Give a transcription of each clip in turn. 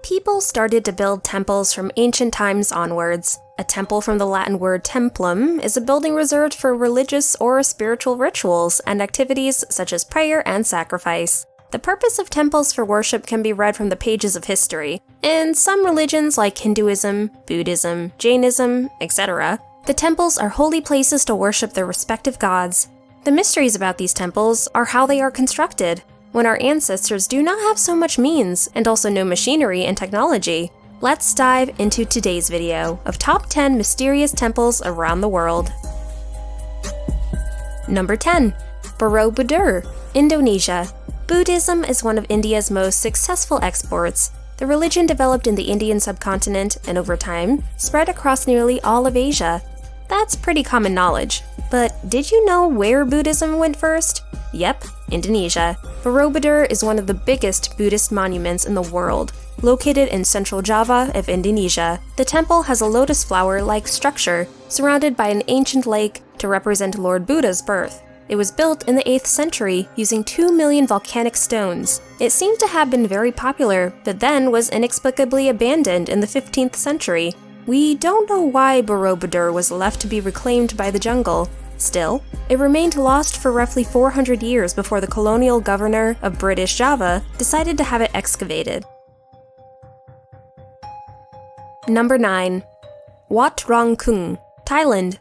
People started to build temples from ancient times onwards. A temple from the Latin word templum is a building reserved for religious or spiritual rituals and activities such as prayer and sacrifice. The purpose of temples for worship can be read from the pages of history. In some religions like Hinduism, Buddhism, Jainism, etc., the temples are holy places to worship their respective gods. The mysteries about these temples are how they are constructed. When our ancestors do not have so much means, and also no machinery and technology, let's dive into today's video of top 10 mysterious temples around the world. Number 10. Borobudur, Indonesia. Buddhism is one of India's most successful exports. The religion developed in the Indian subcontinent and over time spread across nearly all of Asia. That's pretty common knowledge. But did you know where Buddhism went first? Yep, Indonesia. Borobudur is one of the biggest Buddhist monuments in the world, located in central Java of Indonesia. The temple has a lotus flower-like structure, surrounded by an ancient lake to represent Lord Buddha's birth. It was built in the 8th century using 2 million volcanic stones. It seemed to have been very popular, but then was inexplicably abandoned in the 15th century. We don't know why Borobudur was left to be reclaimed by the jungle. Still, it remained lost for roughly 400 years before the colonial governor of British Java decided to have it excavated. Number 9. Wat Rong Khun, Thailand.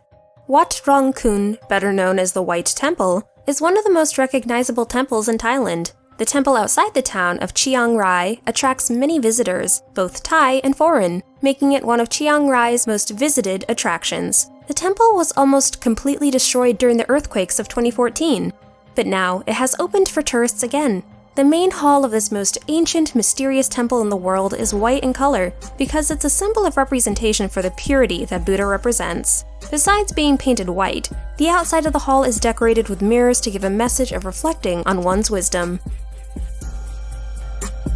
Wat Rong Khun, better known as the White Temple, is one of the most recognizable temples in Thailand. The temple outside the town of Chiang Rai attracts many visitors, both Thai and foreign, making it one of Chiang Rai's most visited attractions. The temple was almost completely destroyed during the earthquakes of 2014, but now it has opened for tourists again. The main hall of this most ancient, mysterious temple in the world is white in color because it's a symbol of representation for the purity that Buddha represents. Besides being painted white, the outside of the hall is decorated with mirrors to give a message of reflecting on one's wisdom.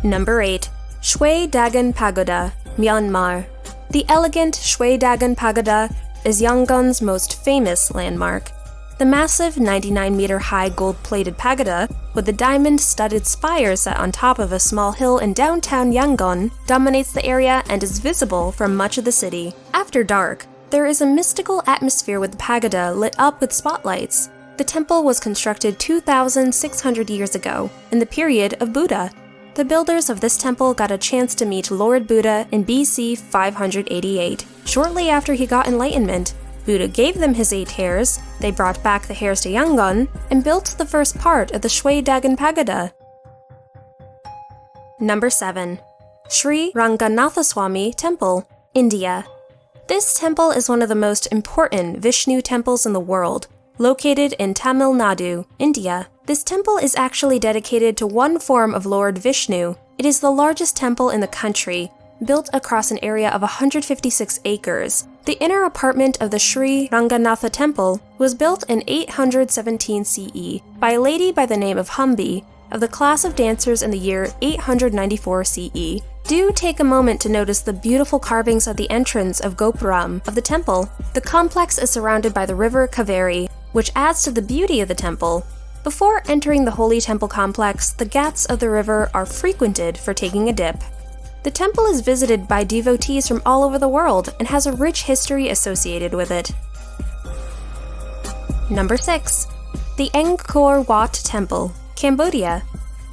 Number 8. Shwedagon Pagoda, Myanmar. The elegant Shwedagon Pagoda is Yangon's most famous landmark. The massive 99-meter-high gold-plated pagoda, with the diamond-studded spire set on top of a small hill in downtown Yangon, dominates the area and is visible from much of the city. After dark, there is a mystical atmosphere with the pagoda lit up with spotlights. The temple was constructed 2,600 years ago, in the period of Buddha. The builders of this temple got a chance to meet Lord Buddha in BC 588. Shortly after he got enlightenment, Buddha gave them his 8 hairs, they brought back the hairs to Yangon, and built the first part of the Shwedagon Pagoda. Number 7. Sri Ranganathaswamy Temple, India. This temple is one of the most important Vishnu temples in the world, located in Tamil Nadu, India. This temple is actually dedicated to one form of Lord Vishnu. It is the largest temple in the country, built across an area of 156 acres. The inner apartment of the Sri Ranganatha Temple was built in 817 CE by a lady by the name of Humbi, of the class of dancers in the year 894 CE. Do take a moment to notice the beautiful carvings at the entrance of Gopuram of the temple. The complex is surrounded by the river Kaveri, which adds to the beauty of the temple. Before entering the holy temple complex, the ghats of the river are frequented for taking a dip. The temple is visited by devotees from all over the world and has a rich history associated with it. Number 6. The Angkor Wat Temple, Cambodia.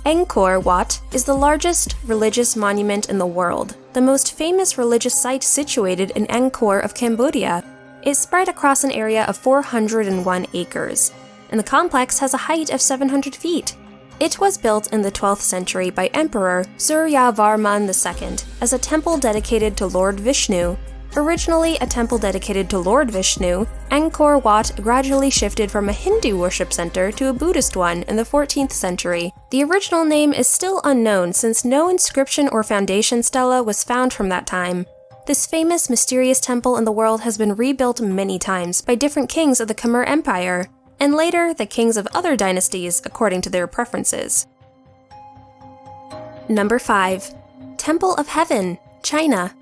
Angkor Wat is the largest religious monument in the world, the most famous religious site situated in Angkor of Cambodia. It's spread across an area of 401 acres, and the complex has a height of 700 feet. It was built in the 12th century by Emperor Jetavanaramaya II as a temple dedicated to Lord Vishnu. Originally a temple dedicated to Lord Vishnu, Angkor Wat gradually shifted from a Hindu worship center to a Buddhist one in the 14th century. The original name is still unknown since no inscription or foundation stela was found from that time. This famous, mysterious temple in the world has been rebuilt many times by different kings of the Khmer Empire, and later the kings of other dynasties according to their preferences. Number 5. Temple of Heaven, China.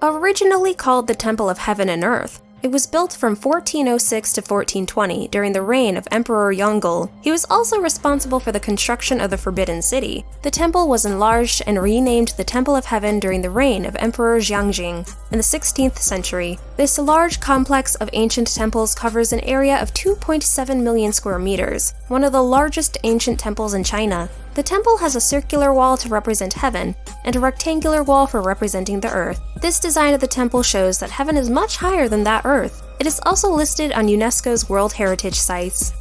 Originally called the Temple of Heaven and Earth, It was built from 1406 to 1420 during the reign of Emperor Yongle. He was also responsible for the construction of the Forbidden City. The temple was enlarged and renamed the Temple of Heaven during the reign of Emperor Jiangjing in the 16th century. This large complex of ancient temples covers an area of 2.7 million square meters, one of the largest ancient temples in China. The temple has a circular wall to represent heaven, and a rectangular wall for representing the earth. This design of the temple shows that heaven is much higher than that earth. It is also listed on UNESCO's World Heritage Sites.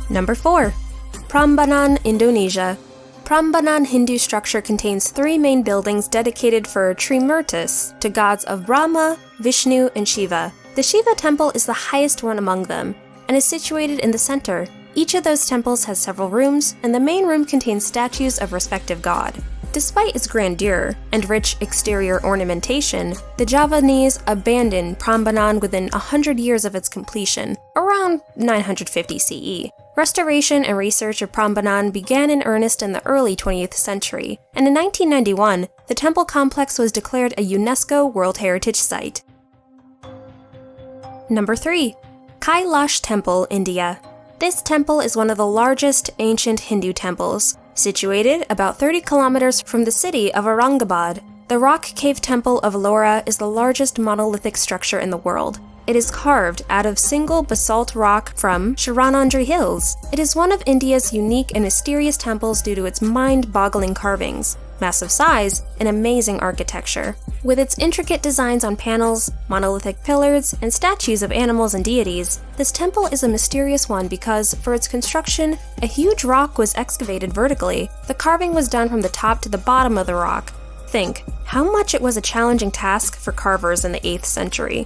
Number 4. Prambanan, Indonesia. Prambanan Hindu structure contains 3 main buildings dedicated for Trimurtis, to gods of Brahma, Vishnu, and Shiva. The Shiva temple is the highest one among them, and is situated in the center. Each of those temples has several rooms, and the main room contains statues of respective god. Despite its grandeur and rich exterior ornamentation, the Javanese abandoned Prambanan within 100 years of its completion, around 950 CE. Restoration and research of Prambanan began in earnest in the early 20th century, and in 1991, the temple complex was declared a UNESCO World Heritage Site. Number 3. Kailash Temple, India. This temple is one of the largest ancient Hindu temples, situated about 30 kilometers from the city of Aurangabad. The rock cave temple of Ellora is the largest monolithic structure in the world. It is carved out of single basalt rock from Sharanandri Hills. It is one of India's unique and mysterious temples due to its mind-boggling carvings, massive size, and amazing architecture. With its intricate designs on panels, monolithic pillars, and statues of animals and deities, this temple is a mysterious one because, for its construction, a huge rock was excavated vertically. The carving was done from the top to the bottom of the rock. Think, how much it was a challenging task for carvers in the 8th century.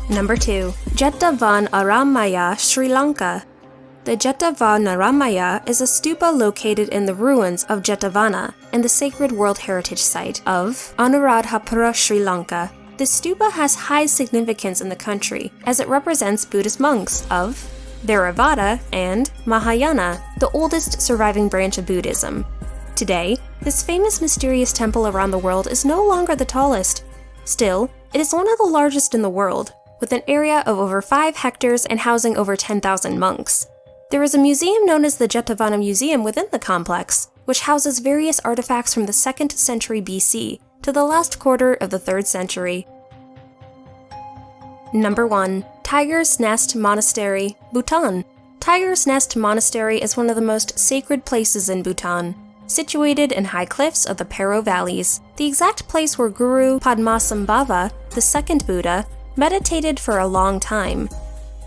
Number 2. Jetavanaramaya, Sri Lanka. The Jetavanaramaya is a stupa located in the ruins of Jetavana and the sacred World Heritage Site of Anuradhapura, Sri Lanka. The stupa has high significance in the country as it represents Buddhist monks of Theravada and Mahayana, the oldest surviving branch of Buddhism. Today, this famous mysterious temple around the world is no longer the tallest. Still, it is one of the largest in the world, with an area of over 5 hectares and housing over 10,000 monks. There is a museum known as the Jetavana Museum within the complex, which houses various artifacts from the 2nd century BC to the last quarter of the 3rd century. Number 1. Tiger's Nest Monastery, Bhutan. Tiger's Nest Monastery is one of the most sacred places in Bhutan, situated in high cliffs of the Paro Valleys, the exact place where Guru Padmasambhava, the second Buddha, meditated for a long time.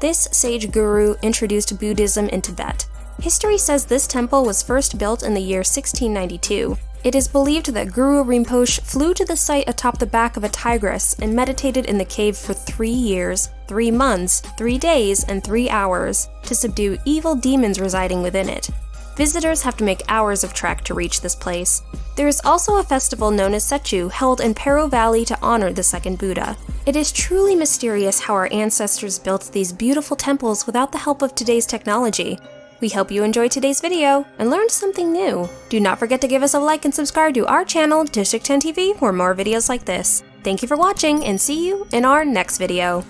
This sage guru introduced Buddhism in Tibet. History says this temple was first built in the year 1692. It is believed that Guru Rinpoche flew to the site atop the back of a tigress and meditated in the cave for 3 years, 3 months, 3 days, and 3 hours to subdue evil demons residing within it. Visitors have to make hours of trek to reach this place. There is also a festival known as Sechu held in Paro Valley to honor the second Buddha. It is truly mysterious how our ancestors built these beautiful temples without the help of today's technology. We hope you enjoyed today's video and learned something new. Do not forget to give us a like and subscribe to our channel, District 10 TV, for more videos like this. Thank you for watching and see you in our next video.